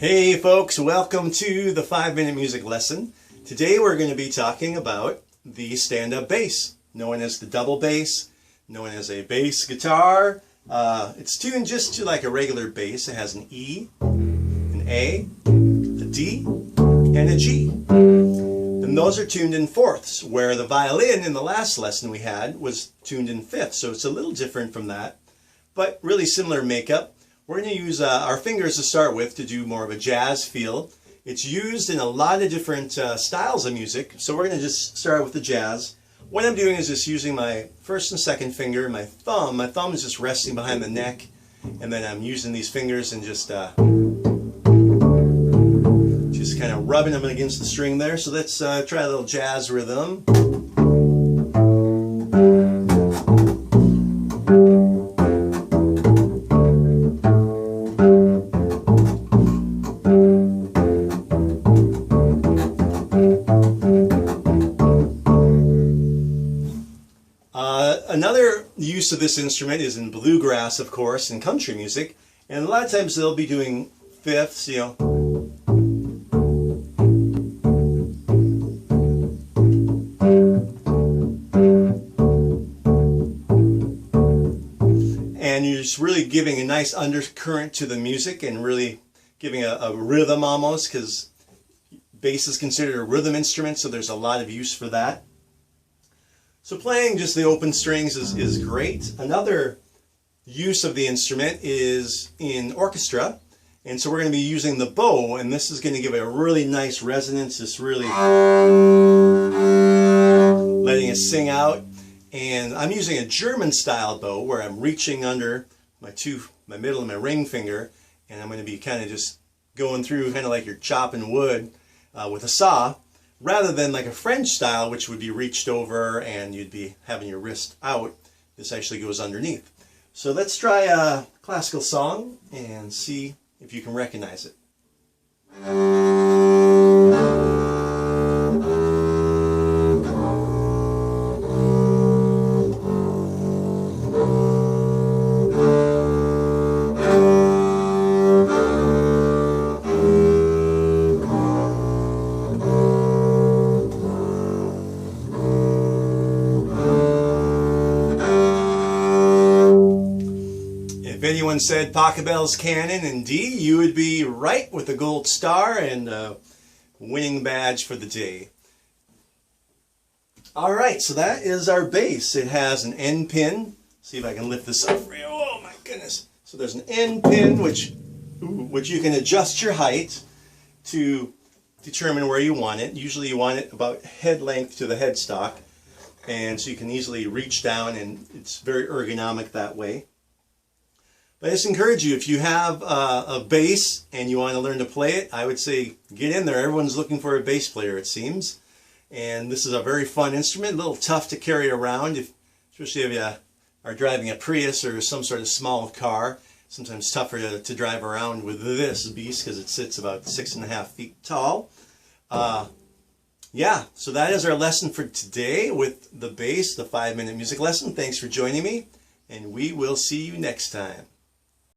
Hey folks, welcome to the 5-minute music lesson. Today we're going to be talking about the stand-up bass, known as the double bass, known as a bass guitar. It's tuned just to like a regular bass. It has an E, an A, a D, and a G. And those are tuned in fourths, where the violin in the last lesson we had was tuned in fifths. So it's a little different from that, but really similar makeup. We're going to use our fingers to start with to do more of a jazz feel. It's used in a lot of different styles of music, so we're going to just start with the jazz. What I'm doing is just using my first and second finger, my thumb. My thumb is just resting behind the neck, and then I'm using these fingers and just kind of rubbing them against the string there. So let's try a little jazz rhythm. Another use of this instrument is in bluegrass, of course, and country music. And a lot of times they'll be doing fifths, you know. And you're just really giving a nice undercurrent to the music and really giving a rhythm almost, because bass is considered a rhythm instrument, so there's a lot of use for that. So playing just the open strings is great. Another use of the instrument is in orchestra. And so we're going to be using the bow, and this is going to give it a really nice resonance, just really letting it sing out. And I'm using a German style bow where I'm reaching under my middle and my ring finger, and I'm going to be kind of just going through kind of like you're chopping wood with a saw. Rather than like a French style, which would be reached over and you'd be having your wrist out, this actually goes underneath. So let's try a classical song and see if you can recognize it. If anyone said Pachelbel's Canon in D, you would be right with a gold star and a winning badge for the day. Alright, so that is our bass. It has an end pin. See if I can lift this up for you. Oh my goodness. So there's an end pin which you can adjust your height to determine where you want it. Usually you want it about head length to the headstock, and so you can easily reach down, and it's very ergonomic that way. But I just encourage you, if you have a bass and you want to learn to play it, I would say get in there. Everyone's looking for a bass player, it seems. And this is a very fun instrument, a little tough to carry around, especially if you are driving a Prius or some sort of small car. Sometimes tougher to drive around with this beast because it sits about 6.5 feet tall. Yeah, so that is our lesson for today with the bass, the 5-minute music lesson. Thanks for joining me, and we will see you next time.